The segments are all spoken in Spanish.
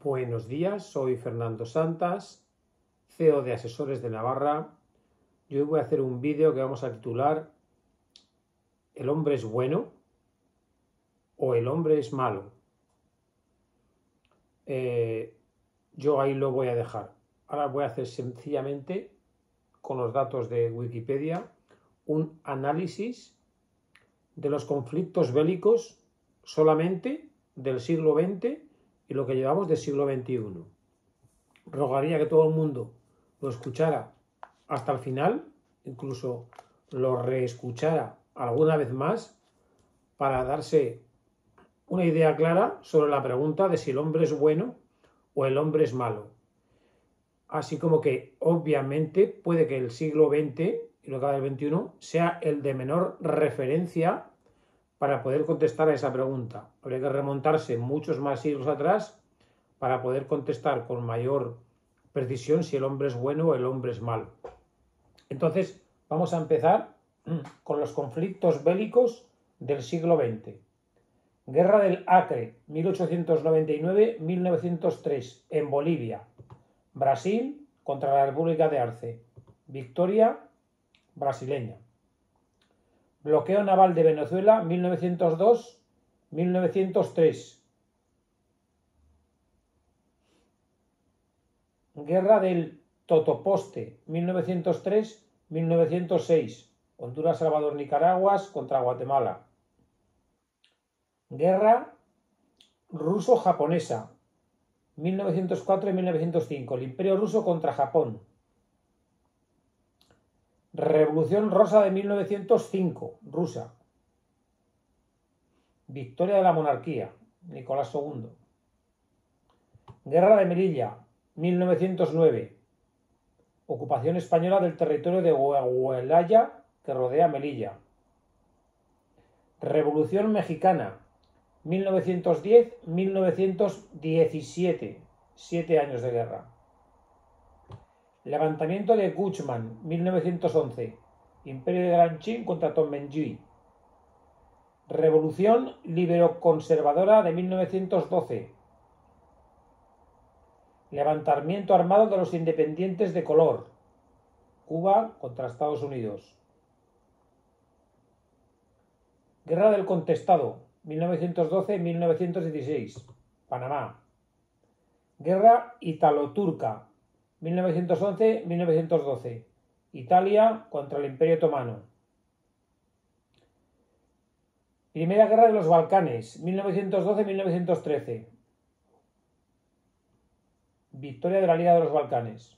Buenos días, soy Fernando Santas, CEO de Asesores de Navarra, y hoy voy a hacer un vídeo que vamos a titular ¿El hombre es bueno o el hombre es malo? Yo ahí lo voy a dejar. Ahora voy a hacer sencillamente, con los datos de Wikipedia, un análisis de los conflictos bélicos solamente del siglo XX y lo que llevamos del siglo XXI. Rogaría que todo el mundo lo escuchara hasta el final, incluso lo reescuchara alguna vez más para darse una idea clara sobre la pregunta de si el hombre es bueno o el hombre es malo. Así como que obviamente puede que el siglo XX y lo que va del XXI sea el de menor referencia para poder contestar a esa pregunta. Habría que remontarse muchos más siglos atrás para poder contestar con mayor precisión si el hombre es bueno o el hombre es malo. Entonces, vamos a empezar con los conflictos bélicos del siglo XX. Guerra del Acre, 1899-1903, en Bolivia. Brasil contra la República de Arce. Victoria brasileña. Bloqueo naval de Venezuela, 1902-1903. Guerra del Totoposte, 1903-1906. Honduras, Salvador, Nicaragua contra Guatemala. Guerra ruso-japonesa, 1904-1905. El Imperio ruso contra Japón. Revolución Rosa de 1905, rusa. Victoria de la monarquía, Nicolás II. Guerra de Melilla, 1909. Ocupación española del territorio de Huelaya que rodea Melilla. Revolución mexicana, 1910-1917. 7 años de guerra. Levantamiento de Guzmán, 1911. Imperio de Gran Qin contra Tonmenji. Revolución libero-conservadora de 1912. Levantamiento armado de los independientes de color. Cuba contra Estados Unidos. Guerra del Contestado, 1912-1916. Panamá. Guerra italo-turca, 1911-1912. Italia contra el Imperio Otomano. Primera Guerra de los Balcanes, 1912-1913. Victoria de la Liga de los Balcanes.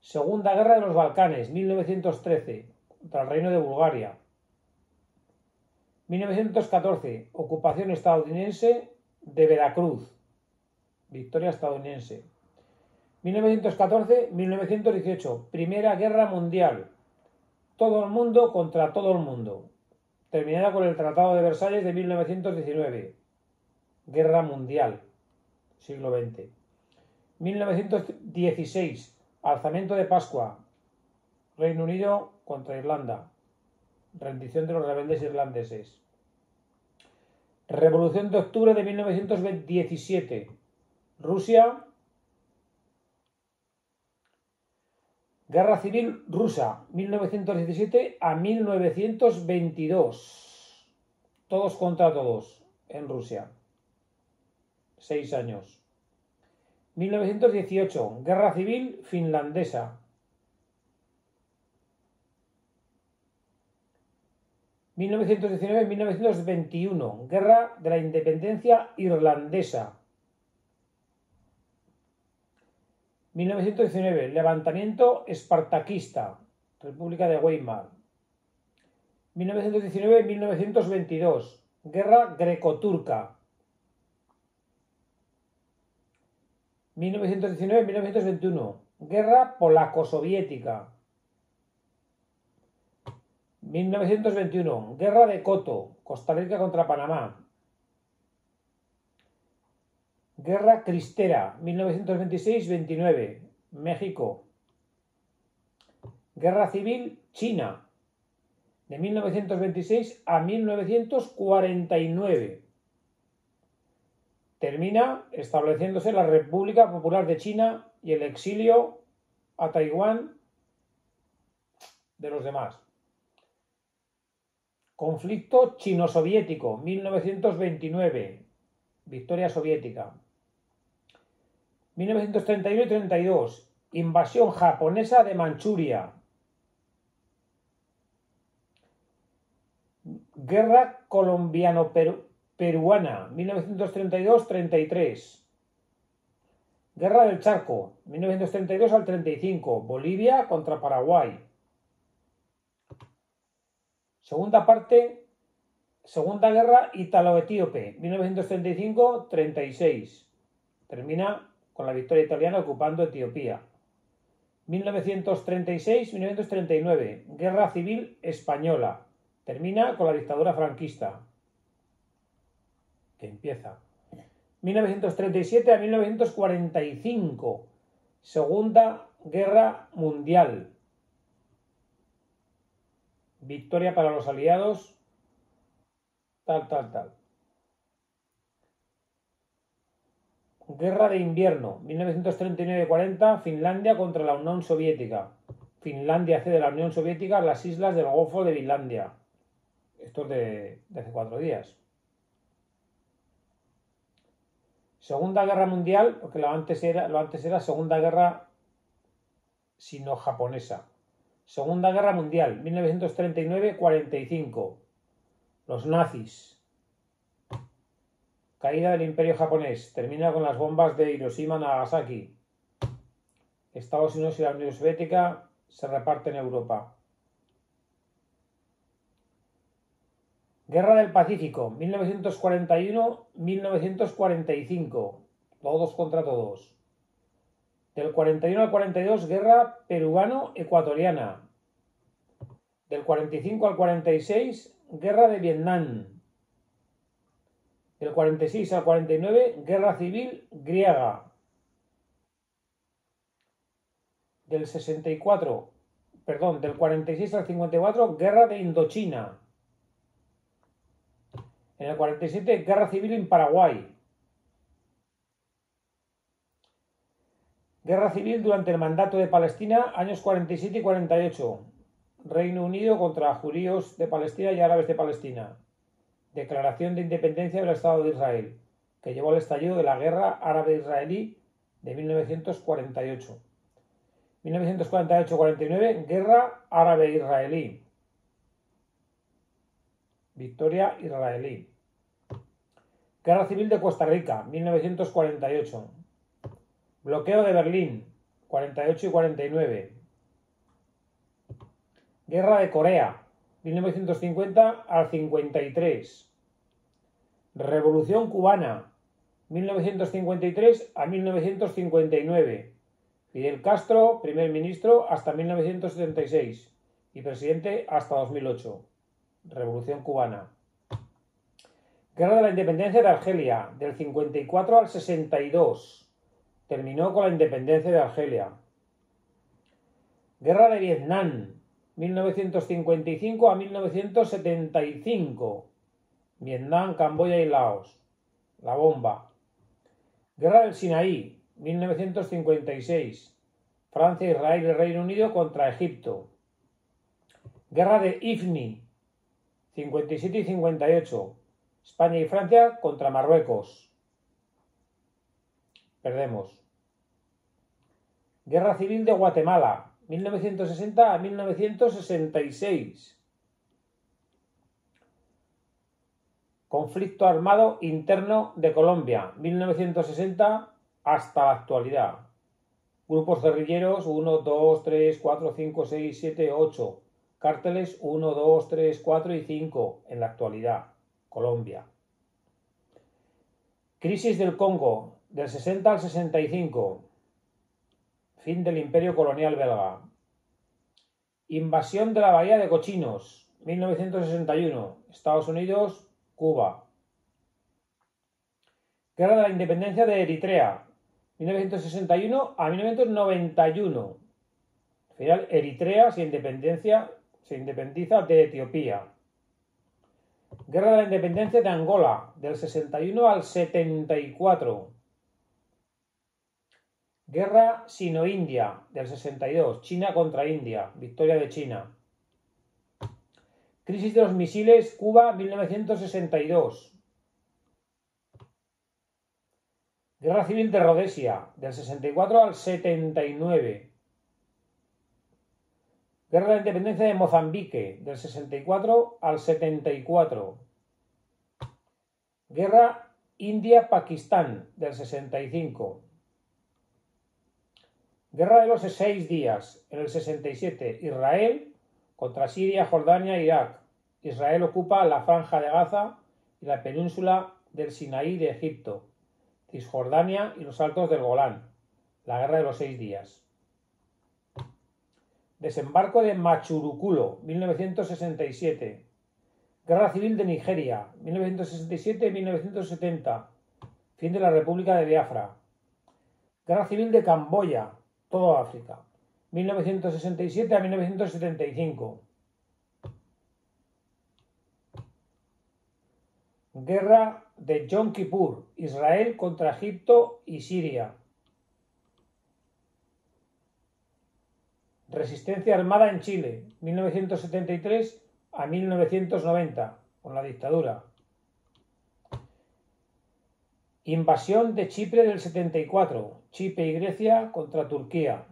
Segunda Guerra de los Balcanes, 1913, contra el Reino de Bulgaria. 1914, ocupación estadounidense de Veracruz. Victoria estadounidense. 1914-1918, Primera Guerra Mundial. Todo el mundo contra todo el mundo. Terminada con el Tratado de Versalles de 1919. Guerra Mundial, siglo XX. 1916, alzamiento de Pascua. Reino Unido contra Irlanda. Rendición de los rebeldes irlandeses. Revolución de Octubre de 1917. Rusia. Guerra Civil Rusa, 1917 a 1922. Todos contra todos en Rusia. 6 años. 1918, Guerra Civil Finlandesa. 1919-1921, Guerra de la Independencia Irlandesa. 1919, Levantamiento Espartaquista, República de Weimar. 1919-1922, Guerra Grecoturca. 1919-1921, Guerra Polaco-Soviética. 1921, Guerra de Coto, Costa Rica contra Panamá. Guerra Cristera, 1926-29, México. Guerra Civil China, de 1926 a 1949. termina estableciéndose la República Popular de China y el exilio a Taiwán de los demás. Conflicto chino-soviético, 1929, victoria soviética. 1931 y 32, invasión japonesa de Manchuria. Guerra colombiano-peruana, 1932-33. Guerra del Charco, 1932 al 35, Bolivia contra Paraguay. Segunda guerra ítalo-etíope, 1935-36. Termina con la victoria italiana ocupando Etiopía. 1936-1939, Guerra Civil Española. Termina con la dictadura franquista, que empieza. 1937 a 1945, Segunda Guerra Mundial. Victoria para los aliados, tal. Guerra de invierno, 1939-40, Finlandia contra la Unión Soviética. Finlandia cede a la Unión Soviética las islas del Golfo de Finlandia. Esto es de hace 4 días. Segunda Guerra Mundial, porque lo antes era Segunda Guerra sino-japonesa. Segunda Guerra Mundial, 1939-45. Los nazis. Caída del Imperio japonés. Termina con las bombas de Hiroshima y Nagasaki. Estados Unidos y la Unión Soviética se reparten Europa. Guerra del Pacífico, 1941-1945. Todos contra todos. Del 41 al 42, guerra peruano-ecuatoriana. Del 45 al 46, guerra de Vietnam. Del 46 al 49, guerra civil griega. Del 46 al 54, guerra de Indochina. En el 47, guerra civil en Paraguay. Guerra civil durante el mandato de Palestina, años 47 y 48. Reino Unido contra judíos de Palestina y árabes de Palestina. Declaración de independencia del Estado de Israel, que llevó al estallido de la guerra árabe-israelí de 1948. 1948-49, guerra árabe-israelí. Victoria israelí. Guerra civil de Costa Rica, 1948. Bloqueo de Berlín, 48 y 49. Guerra de Corea, 1950 al 53. Revolución cubana, 1953 a 1959. Fidel Castro, primer ministro hasta 1976 y presidente hasta 2008. Revolución cubana. Guerra de la Independencia de Argelia, del 54 al 62. Terminó con la independencia de Argelia. Guerra de Vietnam, 1955 a 1975. Vietnam, Camboya y Laos. La bomba. Guerra del Sinaí, 1956. Francia, Israel y Reino Unido contra Egipto. Guerra de Ifni, 57 y 58. España y Francia contra Marruecos. Perdemos. Guerra Civil de Guatemala, 1960 a 1966. Conflicto armado interno de Colombia, 1960 hasta la actualidad. Grupos guerrilleros 1, 2, 3, 4, 5, 6, 7, 8. Cárteles 1, 2, 3, 4 y 5 en la actualidad. Colombia. Crisis del Congo, del 60 al 65. Fin del Imperio Colonial Belga. Invasión de la Bahía de Cochinos, 1961. Estados Unidos, Cuba. Guerra de la Independencia de Eritrea, 1961 a 1991. Al final, Eritrea se independiza de Etiopía. Guerra de la Independencia de Angola, del 61 al 74. Guerra sino-india, del 62. China contra India, victoria de China. Crisis de los misiles, Cuba, 1962. Guerra civil de Rodesia, del 64 al 79. Guerra de la Independencia de Mozambique, del 64 al 74. Guerra India-Pakistán, del 65. Guerra de los 6 días, en el 67. Israel contra Siria, Jordania e Irak. Israel ocupa la Franja de Gaza y la península del Sinaí de Egipto, Cisjordania y los Altos del Golán. La Guerra de los 6 días. Desembarco de Machuruculo, 1967. Guerra civil de Nigeria, 1967-1970. Fin de la República de Biafra. Guerra civil de Camboya, todo África, 1967 a 1975. Guerra de Yom Kippur, Israel contra Egipto y Siria. Resistencia armada en Chile, 1973 a 1990, con la dictadura. Invasión de Chipre del 74, Chipre y Grecia contra Turquía.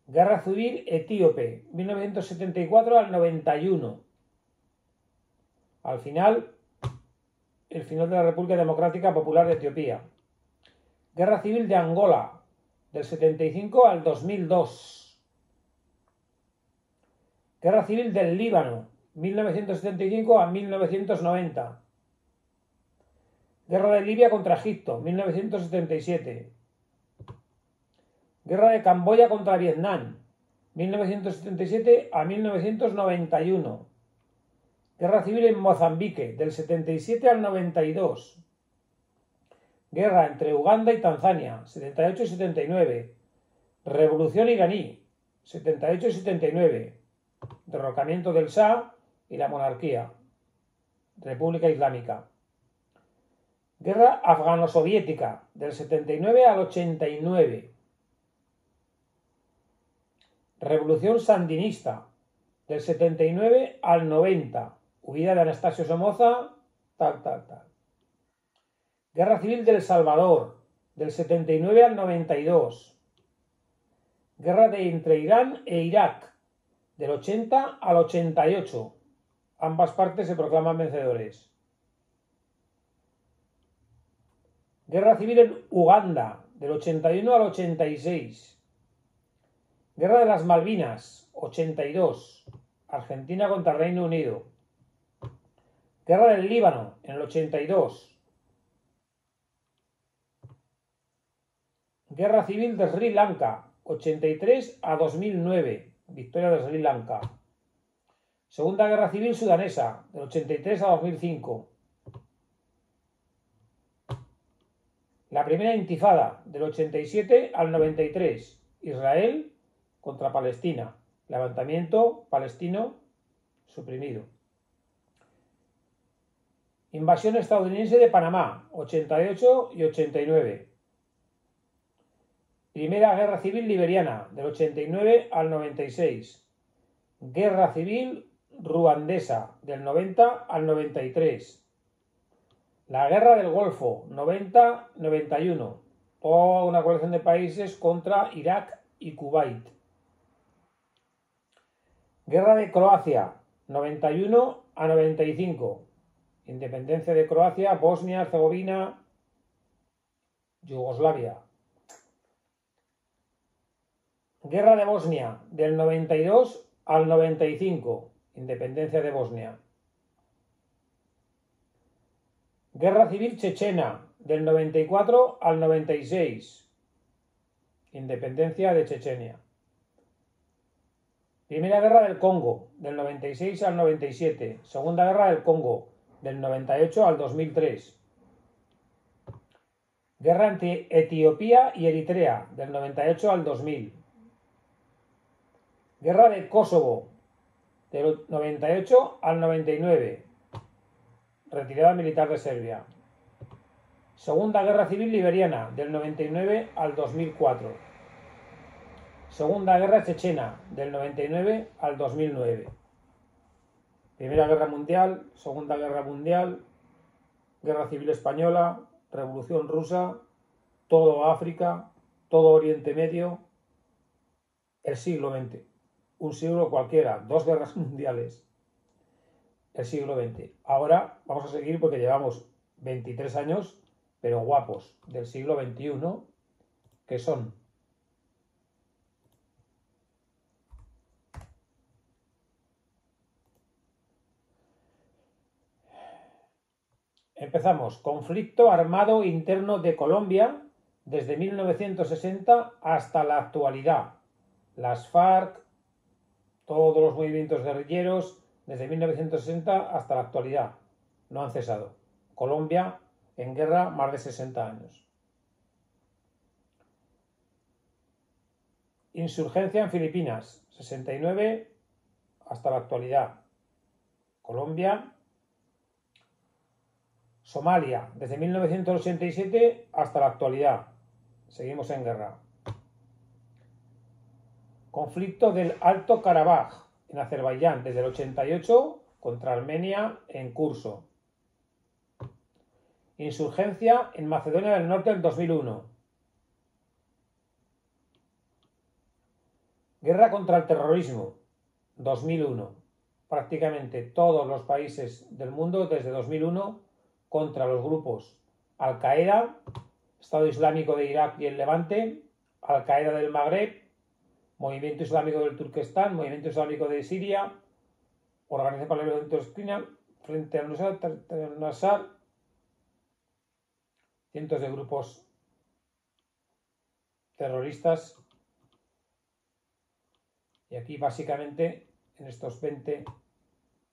Guerra civil etíope, 1974 al 91. Al final, el final de la República Democrática Popular de Etiopía. Guerra civil de Angola, del 75 al 2002. Guerra civil del Líbano, 1975 a 1990. Guerra de Libia contra Egipto, 1977. Guerra de Camboya contra Vietnam, 1977 a 1991. Guerra civil en Mozambique, del 77 al 92. Guerra entre Uganda y Tanzania, 78 y 79. Revolución iraní, 78 y 79. Derrocamiento del Shah y la monarquía. República Islámica. Guerra afgano-soviética, del 79 al 89. Revolución sandinista, del 79 al 90. Huida de Anastasio Somoza, tal. Guerra civil del Salvador, del 79 al 92. Guerra entre Irán e Irak, del 80 al 88. Ambas partes se proclaman vencedores. Guerra civil en Uganda, del 81 al 86. Guerra de las Malvinas, 82. Argentina contra Reino Unido. Guerra del Líbano, en el 82. Guerra civil de Sri Lanka, 83 a 2009. Victoria de Sri Lanka. Segunda Guerra Civil Sudanesa, del 83 a 2005. La primera Intifada, del 87 al 93. Israel contra Palestina. Levantamiento palestino suprimido. Invasión estadounidense de Panamá, 88 y 89. Primera Guerra Civil Liberiana, del 89 al 96. Guerra Civil Ruandesa, del 90 al 93. La Guerra del Golfo, 90-91. Toda una coalición de países contra Irak y Kuwait. Guerra de Croacia, 91 a 95. Independencia de Croacia, Bosnia, Herzegovina, Yugoslavia. Guerra de Bosnia, del 92 al 95. Independencia de Bosnia. Guerra civil chechena, del 94 al 96. Independencia de Chechenia. Primera Guerra del Congo, del 96 al 97. Segunda Guerra del Congo, del 98 al 2003. Guerra entre Etiopía y Eritrea, del 98 al 2000. Guerra de Kosovo, del 98 al 99. retirada militar de Serbia. Segunda Guerra Civil Liberiana, del 99 al 2004. Segunda Guerra Chechena, del 99 al 2009. Primera Guerra Mundial, Segunda Guerra Mundial, Guerra Civil Española, Revolución Rusa, todo África, todo Oriente Medio, el siglo XX. Un siglo cualquiera, 2 guerras mundiales. El siglo XX. Ahora vamos a seguir porque llevamos 23 años, pero guapos, del siglo XXI, que son empezamos. Conflicto armado interno de Colombia desde 1960 hasta la actualidad. Las FARC, todos los movimientos guerrilleros, desde 1960 hasta la actualidad. No han cesado. Colombia en guerra más de 60 años. Insurgencia en Filipinas, 69 hasta la actualidad. Colombia. Somalia, desde 1987 hasta la actualidad. Seguimos en guerra. Conflicto del Alto Karabaj, en Azerbaiyán, desde el 88 contra Armenia, en curso. Insurgencia en Macedonia del Norte del 2001. Guerra contra el terrorismo, 2001. Prácticamente todos los países del mundo desde 2001 contra los grupos Al-Qaeda, Estado Islámico de Irak y el Levante, Al-Qaeda del Magreb, Movimiento Islámico del Turquestán, Movimiento Islámico de Siria, Organización para la Liberación de Palestina, Frente al-Nusra, cientos de grupos terroristas. Y aquí básicamente en estos 20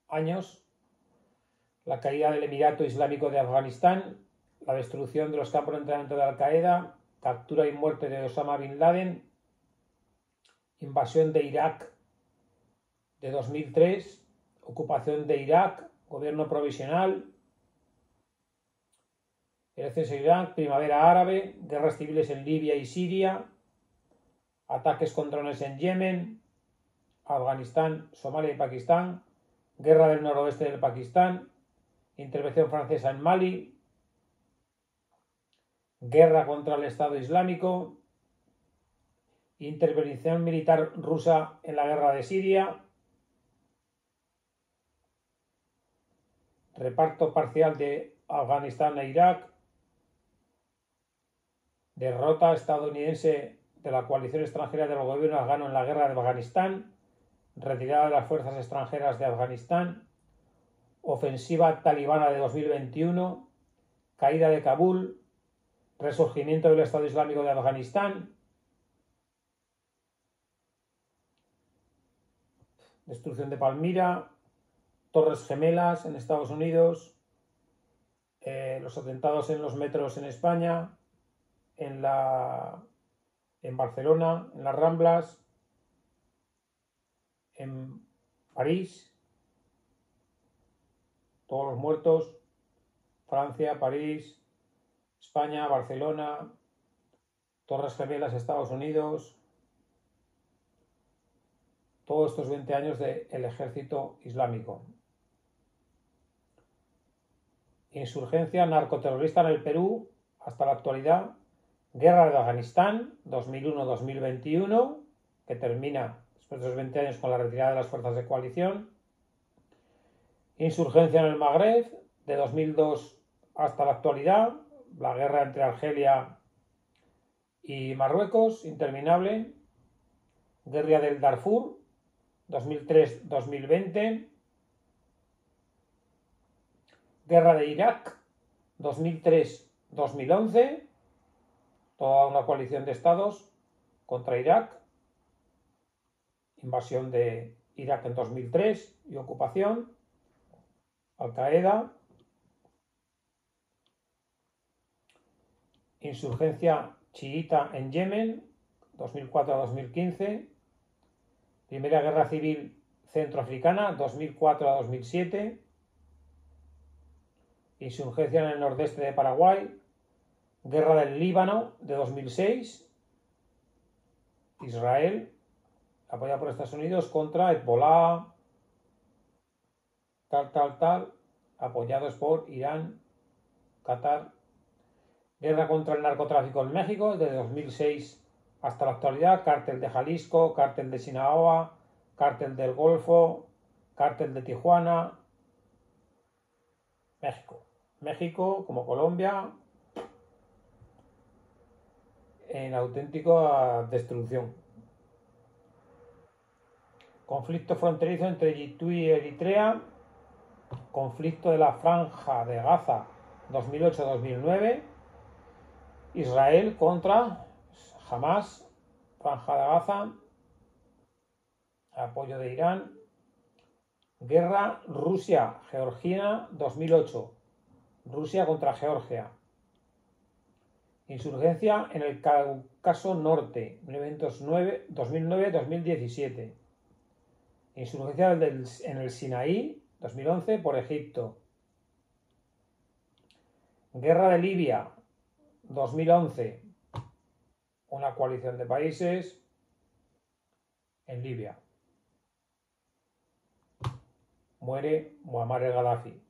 años la caída del Emirato Islámico de Afganistán, la destrucción de los campos de entrenamiento de Al-Qaeda, captura y muerte de Osama Bin Laden, invasión de Irak de 2003, ocupación de Irak, gobierno provisional, elecciones en Irak, primavera árabe, guerras civiles en Libia y Siria, ataques con drones en Yemen, Afganistán, Somalia y Pakistán, guerra del noroeste del Pakistán, intervención francesa en Mali, guerra contra el Estado Islámico, intervención militar rusa en la guerra de Siria, reparto parcial de Afganistán e Irak, derrota estadounidense de la coalición extranjera del gobierno afgano en la guerra de Afganistán, retirada de las fuerzas extranjeras de Afganistán, ofensiva talibana de 2021, caída de Kabul, resurgimiento del Estado Islámico de Afganistán, destrucción de Palmira, Torres Gemelas en Estados Unidos, los atentados en los metros en España, en Barcelona, en las Ramblas, en París, todos los muertos, Francia, París, España, Barcelona, Torres Gemelas, Estados Unidos, todos estos 20 años del ejército islámico. Insurgencia narcoterrorista en el Perú hasta la actualidad, guerra de Afganistán 2001-2021, que termina después de esos 20 años con la retirada de las fuerzas de coalición. Insurgencia en el Magreb de 2002 hasta la actualidad, la guerra entre Argelia y Marruecos, interminable. Guerra del Darfur 2003-2020. Guerra de Irak 2003-2011, toda una coalición de estados contra Irak, invasión de Irak en 2003 y ocupación, Al-Qaeda, insurgencia chiita en Yemen 2004-2015, Primera Guerra Civil Centroafricana 2004-2007, insurgencia en el nordeste de Paraguay, guerra del Líbano de 2006, Israel, apoyada por Estados Unidos, contra Hezbollah, apoyados por Irán, Qatar, guerra contra el narcotráfico en México desde 2006 hasta la actualidad, cártel de Jalisco, cártel de Sinaloa, cártel del Golfo, cártel de Tijuana, México como Colombia, en auténtica destrucción. Conflicto fronterizo entre Egipto y Eritrea, conflicto de la Franja de Gaza 2008-2009, Israel contra Hamas, Franja de Gaza, apoyo de Irán, guerra Rusia-Georgia 2008, Rusia contra Georgia, insurgencia en el Cáucaso Norte 2009-2017, insurgencia en el Sinaí 2011 por Egipto, guerra de Libia 2011, una coalición de países en Libia. Muere Muammar el-Gaddafi,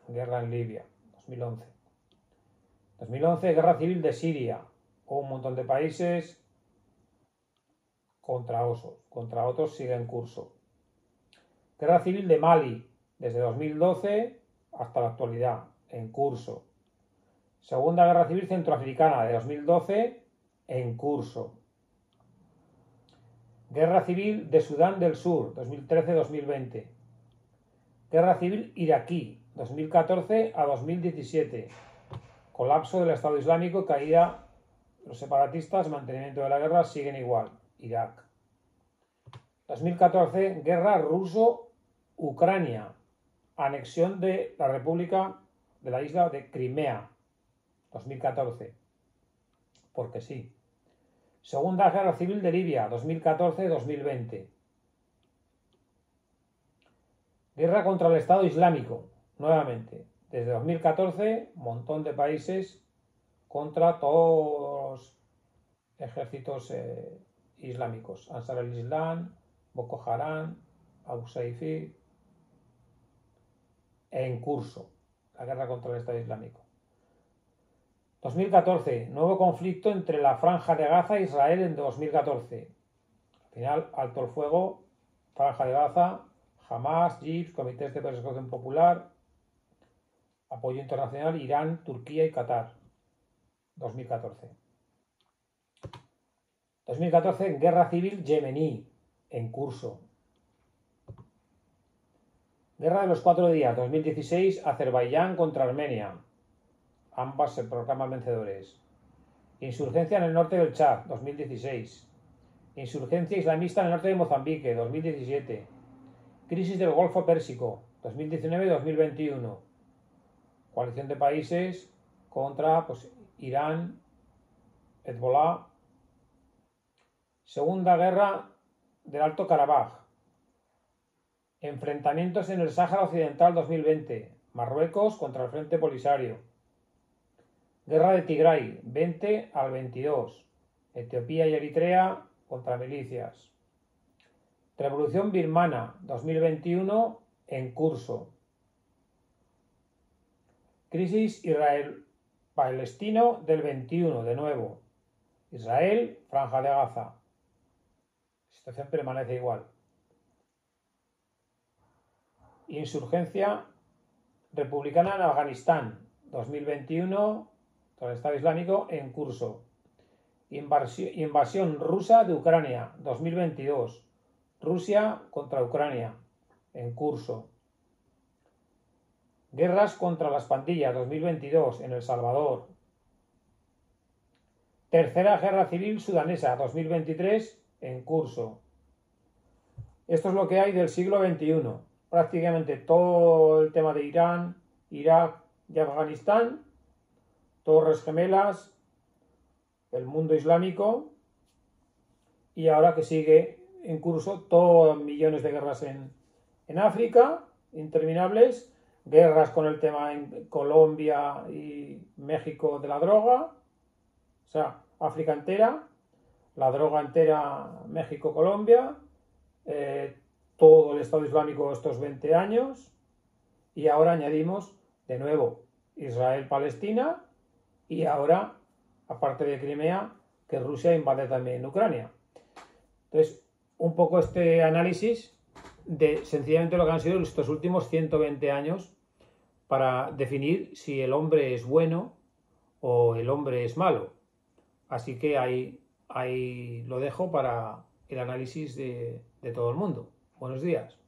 guerra en Libia, 2011. 2011, guerra civil de Siria, un montón de países contra otros sigue en curso. Guerra civil de Mali, desde 2012 hasta la actualidad, en curso. Segunda guerra civil centroafricana, de 2012, en curso. Guerra civil de Sudán del Sur, 2013-2020. Guerra civil iraquí, 2014 a 2017. Colapso del Estado Islámico, caída los separatistas, mantenimiento de la guerra, siguen igual. Irak. 2014, guerra ruso-Ucrania. Anexión de la República de la isla de Crimea. 2014. Porque sí. Segunda guerra civil de Libia, 2014-2020. Guerra contra el Estado Islámico, nuevamente. Desde 2014, un montón de países contra todos los ejércitos islámicos. Ansar al-Islam, Boko Haram, Abu Saifi. En curso, la guerra contra el Estado Islámico. 2014, nuevo conflicto entre la Franja de Gaza e Israel en 2014. Al final, alto el fuego, Franja de Gaza, Hamas, JIPS, comités de persecución popular, apoyo internacional, Irán, Turquía y Qatar. 2014. 2014, guerra civil yemení, en curso. Guerra de los 4 días, 2016, Azerbaiyán contra Armenia. Ambas se proclaman vencedores. Insurgencia en el norte del Chad, 2016. Insurgencia islamista en el norte de Mozambique, 2017. Crisis del Golfo Pérsico, 2019-2021. Coalición de países contra Irán, Hezbollah. Segunda guerra del Alto Karabaj. Enfrentamientos en el Sáhara Occidental 2020. Marruecos contra el Frente Polisario. Guerra de Tigray, 20 al 22. Etiopía y Eritrea contra milicias. Revolución birmana, 2021, en curso. Crisis Israel-Palestino del 21, de nuevo. Israel, Franja de Gaza. La situación permanece igual. Insurgencia republicana en Afganistán, 2021, contra el Estado Islámico, en curso. Invasión rusa de Ucrania, 2022. Rusia contra Ucrania, en curso. Guerras contra las pandillas, 2022, en El Salvador. Tercera Guerra Civil Sudanesa, 2023, en curso. Esto es lo que hay del siglo XXI. Prácticamente todo el tema de Irán, Irak y Afganistán, Torres Gemelas, el mundo islámico, y ahora que sigue en curso todos millones de guerras en África, interminables, guerras con el tema en Colombia y México de la droga, o sea, África entera, la droga entera, México, Colombia, todo el Estado Islámico estos 20 años, y ahora añadimos de nuevo Israel-Palestina, y ahora, aparte de Crimea, que Rusia invade también Ucrania. Entonces, un poco este análisis de sencillamente lo que han sido estos últimos 120 años para definir si el hombre es bueno o el hombre es malo. Así que ahí lo dejo para el análisis de todo el mundo. Buenos días.